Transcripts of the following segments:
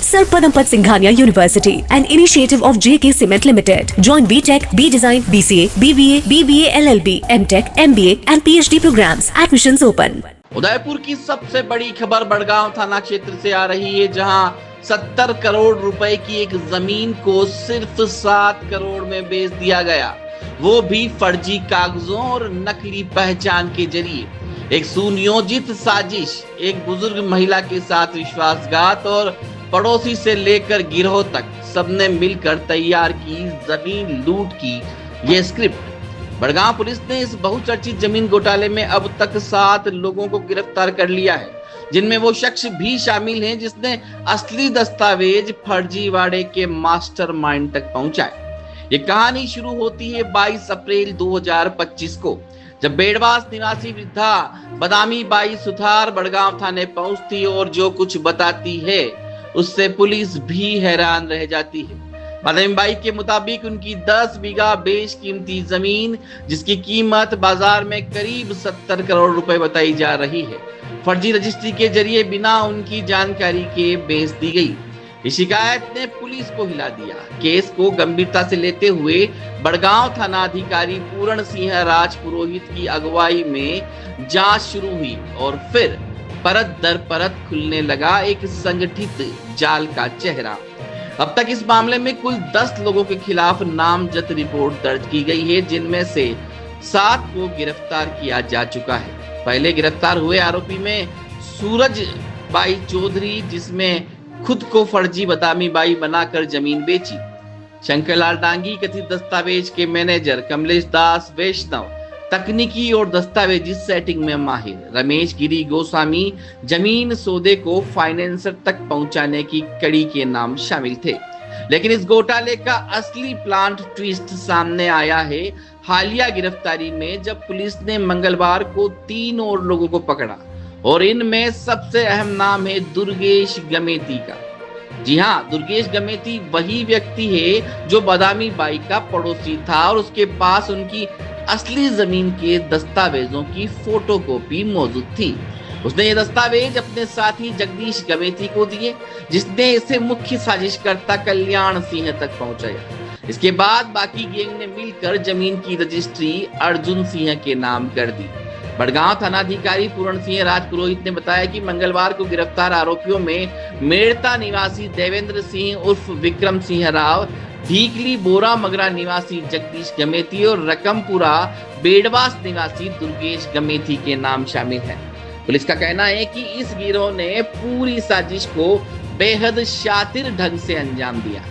Sir Padampat Singhania University, an initiative of JK Cement Limited. Join BTech, B Design, BCA, BBA, BBA LLB, MTech, MBA and PhD programs. Admissions open. Udaipur की सबसे बड़ी खबर बड़गांव थाना क्षेत्र से आ रही है, जहां 70 करोड़ रुपए की एक जमीन को सिर्फ 7 करोड़ में बेच दिया गया, वो भी फर्जी कागजों और नकली पहचान के जरिए। एक सुनियोजित साजिश, एक बुजुर्ग महिला के साथ विश्वासघात और पड़ोसी से लेकर गिरोह तक सबने मिलकर तैयार की जमीन लूट की ये स्क्रिप्ट। बड़गांव पुलिस ने इस बहुचर्चित जमीन घोटाले में अब तक 7 लोगों को गिरफ्तार कर लिया है, जिनमें वो शख्स भी शामिल हैं जिसने असली दस्तावेज फर्जीवाड़े के मास्टरमाइंड तक पहुंचाए। ये कहानी शुरू होती है 22 अप्रैल 2025 को, जब बेड़वास निवासी वृद्धा बदामी बाई सुथार बड़गांव थाने पहुंचती और जो कुछ बताती है उससे पुलिस भी हैरान रह जाती है। बदामी बाई के मुताबिक उनकी 10 बीघा बेशकीमती जमीन, जिसकी कीमत बाजार में करीब 70 करोड़ रुपए बताई जा रही है, फर्जी रजिस्ट्री के जरिए बिना उनकी जानकारी के बेच दी गई। इस शिकायत ने पुलिस को हिला दिया। केस को गंभीरता से लेते हुए बड़गांव थाना अधिकारी पूर्ण सिंह राजपुरोहित की अगुवाई में जांच शुरू हुई और फिर परत दर परत खुलने लगा एक संगठित जाल का चेहरा। अब तक इस मामले में कुल 10 लोगों के खिलाफ नामजद रिपोर्ट दर्ज की गई है, जिनमें से 7 को गिरफ्तार किया जा चुका है। पहले गिरफ्तार हुए आरोपी में सूरज बाई चौधरी, जिसमें खुद को फर्जी बदामी बाई बनाकर जमीन बेची। शंकरलाल डांगी कथित दस्तावेज के मैनेजर। कमलेश दास वैष्णव तकनीकी और दस्तावेजी सेटिंग में माहिर। रमेश गिरी गोस्वामी जमीन सौदे को फाइनेंसर तक पहुंचाने की कड़ी के नाम शामिल थे। लेकिन इस घोटाले का असली प्लांट ट्विस्ट सामने आया है हालिया गिरफ्तारी में, जब पुलिस ने मंगलवार को 3 और लोगों को पकड़ा और इनमें सबसे अहम नाम है दुर्गेश गमेती का। जी हाँ, दुर्गेश गमेती वही व्यक्ति है जो बदामी बाई का पड़ोसी था और उसके पास उनकी असली जमीन के दस्तावेजों की फोटोकॉपी मौजूद थी। उसने ये दस्तावेज अपने साथी जगदीश गमेती को दिए, जिसने इसे मुख्य साजिशकर्ता कल्याण सिंह तक पहुंचाया। इसके बाद बाकी गैंग ने मिलकर जमीन की रजिस्ट्री अर्जुन सिंह के नाम कर दी। बड़गांव थानाधिकारी पूर्ण सिंह राजपुरोहित ने बताया कि मंगलवार को गिरफ्तार आरोपियों में मेड़ता निवासी देवेंद्र सिंह उर्फ विक्रम सिंह राव, ढीकली बोरा मगरा निवासी जगदीश गमेती और रकमपुरा बेड़वास निवासी दुर्गेश गमेती के नाम शामिल हैं। पुलिस का कहना है कि इस गिरोह ने पूरी साजिश को बेहद शातिर ढंग से अंजाम दिया।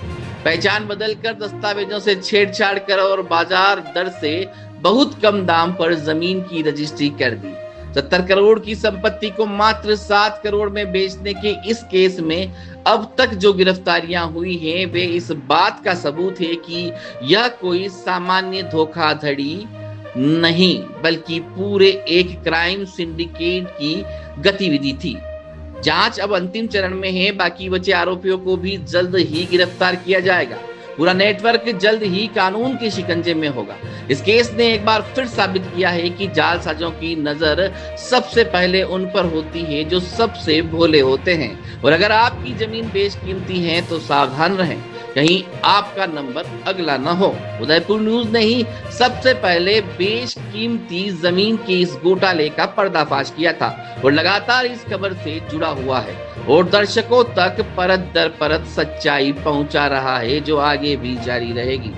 पहचान बदलकर, दस्तावेजों से छेड़छाड़ कर और बाजार दर से बहुत कम दाम पर जमीन की रजिस्ट्री कर दी। 70 करोड़ की संपत्ति को मात्र 7 करोड़ में बेचने के इस केस में अब तक जो गिरफ्तारियां हुई हैं, वे इस बात का सबूत है कि यह कोई सामान्य धोखाधड़ी नहीं, बल्कि पूरे एक क्राइम सिंडिकेट की गतिविधि थी। जांच अब अंतिम चरण में है। बाकी बचे आरोपियों को भी जल्द ही गिरफ्तार किया जाएगा। पूरा नेटवर्क जल्द ही कानून के शिकंजे में होगा। इस केस ने एक बार फिर साबित किया है कि जालसाजों की नजर सबसे पहले उन पर होती है जो सबसे भोले होते हैं। और अगर आपकी जमीन बेशकीमती है तो सावधान रहें, कहीं आपका नंबर अगला न हो। उदयपुर न्यूज ने ही सबसे पहले बेशकीमती जमीन के इस घोटाले का पर्दाफाश किया था और लगातार इस खबर से जुड़ा हुआ है और दर्शकों तक परत दर परत सच्चाई पहुंचा रहा है, जो आगे भी जारी रहेगी।